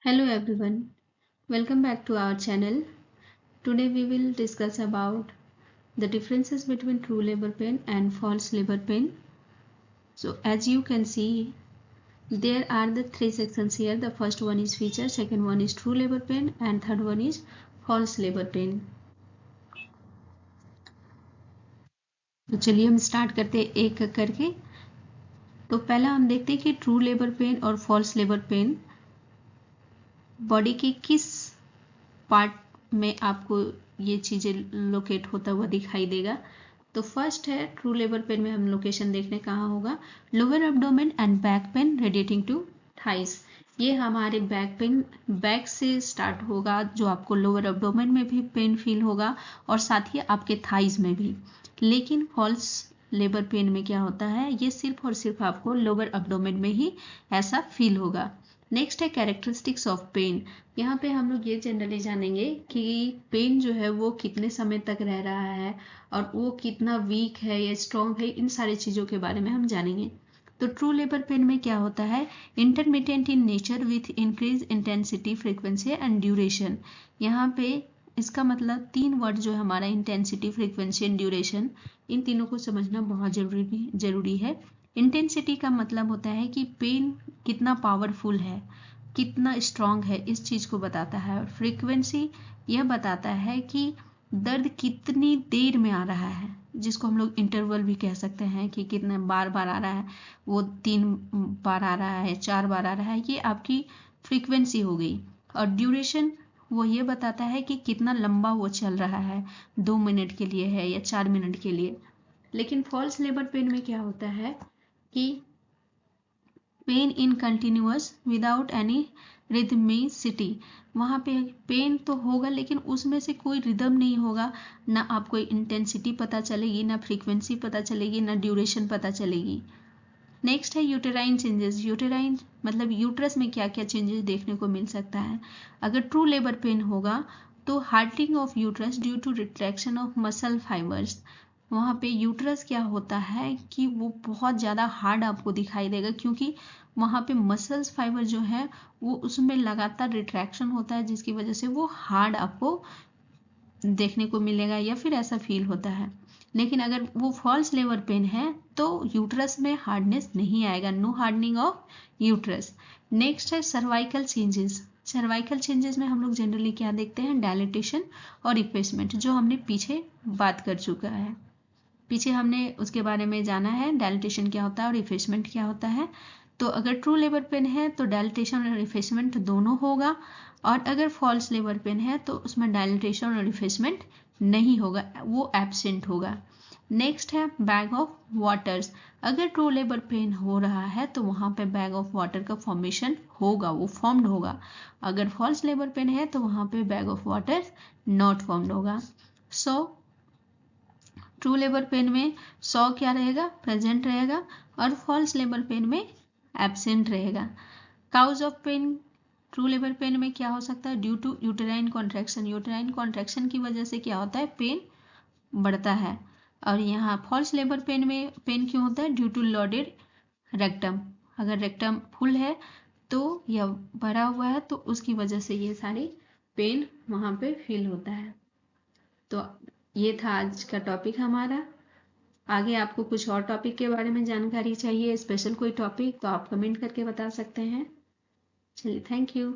Hello everyone, welcome back to our channel. Today we will discuss about the differences between true labor pain and false labor pain. So as you can see, there are the three sections here. The first one is feature, second one is true labor pain and third one is false labor pain. तो चलिए हम start करते हैं एक एक करके। तो पहला हम देखते हैं कि ट्रू लेबर पेन और फॉल्स लेबर पेन बॉडी के किस पार्ट में आपको ये चीज़ें लोकेट होता हुआ दिखाई देगा। तो फर्स्ट है ट्रू लेबर पेन में हम लोकेशन देखने कहाँ होगा, lower abdomen and back pain radiating to thighs. ये हमारे बैक पेन बैक से स्टार्ट होगा, जो आपको लोअर एब्डोमेन में भी पेन फील होगा और साथ ही आपके थाइस में भी। लेकिन फॉल्स लेबर पेन में क्या होता है, ये सिर्फ और सिर्फ आपको लोअर एब्डोमेन में ही ऐसा फील होगा। नेक्स्ट है कैरेक्टरिस्टिक्स ऑफ पेन। यहाँ पे हम लोग ये जनरली जानेंगे कि पेन जो है वो कितने समय तक रह रहा है और वो कितना वीक है या स्ट्रॉन्ग है, इन सारी चीज़ों के बारे में हम जानेंगे। तो ट्रू लेबर पेन में क्या होता है, intermittent in nature with increase intensity, frequency and duration. यहाँ पे इसका मतलब तीन वर्ड जो है हमारा, इंटेंसिटी, फ्रीक्वेंसी एंड ड्यूरेशन, इन तीनों को समझना बहुत जरूरी है। इंटेंसिटी का मतलब होता है कि पेन कितना पावरफुल है, कितना स्ट्रांग है, इस चीज़ को बताता है। और फ्रीक्वेंसी यह बताता है कि दर्द कितनी देर में आ रहा है, जिसको हम लोग इंटरवल भी कह सकते हैं कि कितने बार बार आ रहा है, वो 3 बार आ रहा है, 4 बार आ रहा है, ये आपकी फ्रीक्वेंसी हो गई। और ड्यूरेशन वो ये बताता है कि कितना लंबा वो चल रहा है, 2 मिनट के लिए है या 4 मिनट के लिए। लेकिन फॉल्स लेबर पेन में क्या होता है कि pain in continuous without any rhythmicity. वहाँ पे पेन तो होगा लेकिन उसमें से कोई रिदम नहीं होगा, ना आपको इंटेंसिटी पता चलेगी, ना फ्रीक्वेंसी पता चलेगी, ना ड्यूरेशन पता चलेगी। नेक्स्ट है यूटेराइन चेंजेस। यूटेराइन मतलब यूट्रस में क्या क्या चेंजेस देखने को मिल सकता है। अगर ट्रू लेबर पेन होगा तो hardening of uterus due to retraction of muscle fibres. वहाँ पे यूट्रस क्या होता है कि वो बहुत ज़्यादा हार्ड आपको दिखाई देगा, क्योंकि वहाँ पे मसल्स फाइबर जो है वो उसमें लगातार रिट्रैक्शन होता है, जिसकी वजह से वो हार्ड आपको देखने को मिलेगा या फिर ऐसा फील होता है। लेकिन अगर वो फॉल्स लेबर पेन है तो यूट्रस में हार्डनेस नहीं आएगा, no hardening of uterus. Next है सर्वाइकल चेंजेस। सर्वाइकल चेंजेस में हम लोग जनरली क्या देखते हैं, डायलिटेशन और इफेसमेंट, जो हमने पीछे बात कर चुका है। पीछे हमने उसके बारे में जाना है, डायलिटेशन क्या होता है और इफेसमेंट क्या होता है। तो अगर ट्रू लेबर पेन है तो डायलिटेशन और इफेसमेंट दोनों होगा, और अगर फॉल्स लेबर पेन है तो उसमें डायलिटेशन और इफेसमेंट नहीं होगा, वो एब्सेंट होगा। नेक्स्ट है बैग ऑफ वाटर्स। अगर ट्रू लेबर पेन हो रहा है तो वहाँ पे बैग ऑफ वाटर का फॉर्मेशन होगा, वो फॉर्म्ड होगा। अगर फॉल्स लेबर पेन है तो वहाँ पे bag of water not formed होगा। सो ट्रू लेबर पेन में 100 क्या रहेगा, प्रेजेंट रहेगा, और फॉल्स लेबर पेन में एब्सेंट रहेगा। Cause of pain true labour pain में क्या हो सकता है, due to uterine contraction. Uterine contraction की वजह से क्या होता है, पेन बढ़ता है। और यहाँ फॉल्स लेबर पेन में पेन क्यों होता है, ड्यू टू लोडेड रेक्टम। अगर रेक्टम फुल है तो या भरा हुआ है तो उसकी वजह से ये सारी पेन वहाँ पे फील होता है। तो ये था आज का टॉपिक हमारा। आगे आपको कुछ और टॉपिक के बारे में जानकारी चाहिए, स्पेशल कोई टॉपिक, तो आप कमेंट करके बता सकते हैं। चलिए, थैंक यू।